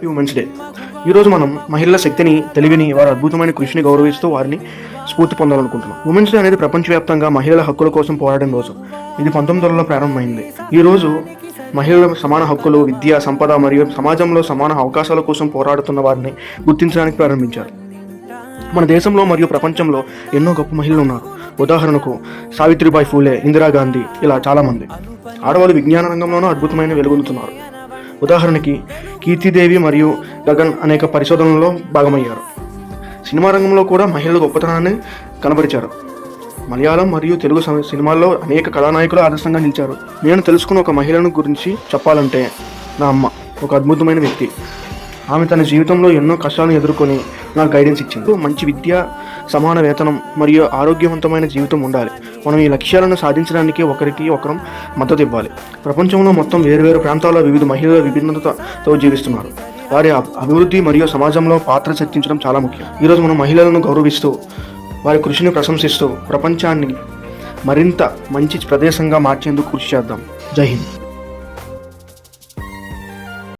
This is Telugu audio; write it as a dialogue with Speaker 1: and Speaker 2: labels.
Speaker 1: Women's day. ఈరోజు మనం మహిళల శక్తిని, తెలివిని, వారి అద్భుతమైన కృషిని గౌరవిస్తూ వారిని స్ఫూర్తి పొందాలనుకుంటున్నాం. ఉమెన్స్ డే అనేది ప్రపంచవ్యాప్తంగా మహిళల హక్కుల కోసం పోరాడిన రోజు. ఇది 1900లో ప్రారంభమైంది. ఈ రోజు మహిళల సమాన హక్కులు, విద్య, సంపద మరియు సమాజంలో సమాన అవకాశాల కోసం పోరాడుతున్న వారిని గుర్తించడానికి ప్రారంభించారు. మన దేశంలో మరియు ప్రపంచంలో ఎన్నో గొప్ప మహిళలు ఉన్నారు. ఉదాహరణకు సావిత్రిబాయి ఫూలే, ఇందిరాగాంధీ, ఇలా చాలామంది. ఆడవాళ్ళు విజ్ఞాన రంగంలోనూ అద్భుతమైన వెలుగొందుతున్నారు. ఉదాహరణకి కీర్తిదేవి మరియు గగన్ అనేక పరిశోధనల్లో భాగమయ్యారు. సినిమా రంగంలో కూడా మహిళల గొప్పతనాన్ని కనబరిచారు. మలయాళం మరియు తెలుగు సినిమాల్లో అనేక కళానాయకులు ఆదర్శంగా నిలిచారు. నేను తెలుసుకున్న ఒక మహిళను గురించి చెప్పాలంటే నా అమ్మ ఒక అద్భుతమైన వ్యక్తి. ఆమె తన జీవితంలో ఎన్నో కష్టాలను ఎదుర్కొని నాకు గైడెన్స్ ఇచ్చింది. మంచి విద్య, సమాన వేతనం మరియు ఆరోగ్యవంతమైన జీవితం ఉండాలి. మనం ఈ లక్ష్యాలను సాధించడానికి ఒకరికి ఒకరం మద్దతు ఇవ్వాలి. ప్రపంచంలో మొత్తం వేరువేరు ప్రాంతాల్లో వివిధ మహిళల విభిన్నతతో జీవిస్తున్నారు. వారి అభివృద్ధి మరియు సమాజంలో పాత్ర చర్చించడం చాలా ముఖ్యం. ఈరోజు మనం మహిళలను గౌరవిస్తూ వారి కృషిని ప్రశంసిస్తూ ప్రపంచాన్ని మరింత మంచి ప్రదేశంగా మార్చేందుకు కృషి చేద్దాం. జై హింద్.